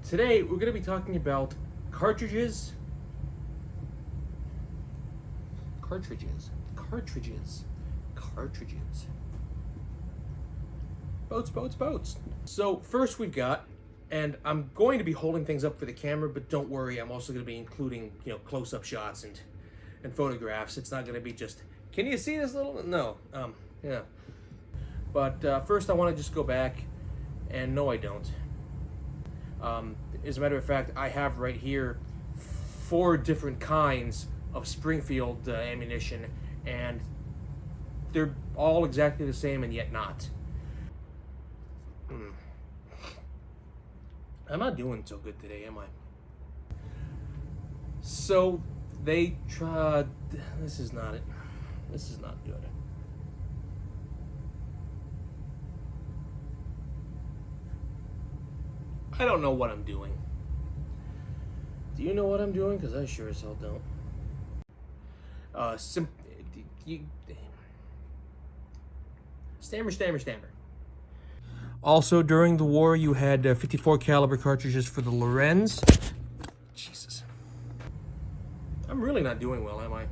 Today we're going to be talking about cartridges. Boats. So first we've got, and I'm going to be holding things up for the camera, but don't worry, I'm also going to be including, close-up shots and photographs. It's not going to be just, can you see this little? No, yeah. But first I want to just go back, and no I don't. As a matter of fact, I have right here 4 different kinds of Springfield ammunition, and they're all exactly the same and yet not. I'm not doing so good today, am I? So they tried. This is not it. This is not good. I don't know what I'm doing. Do you know what I'm doing? Because I sure as hell don't. Stammer. Also, during the war, you had 54 caliber cartridges for the Lorenz. Jesus. I'm really not doing well, am I?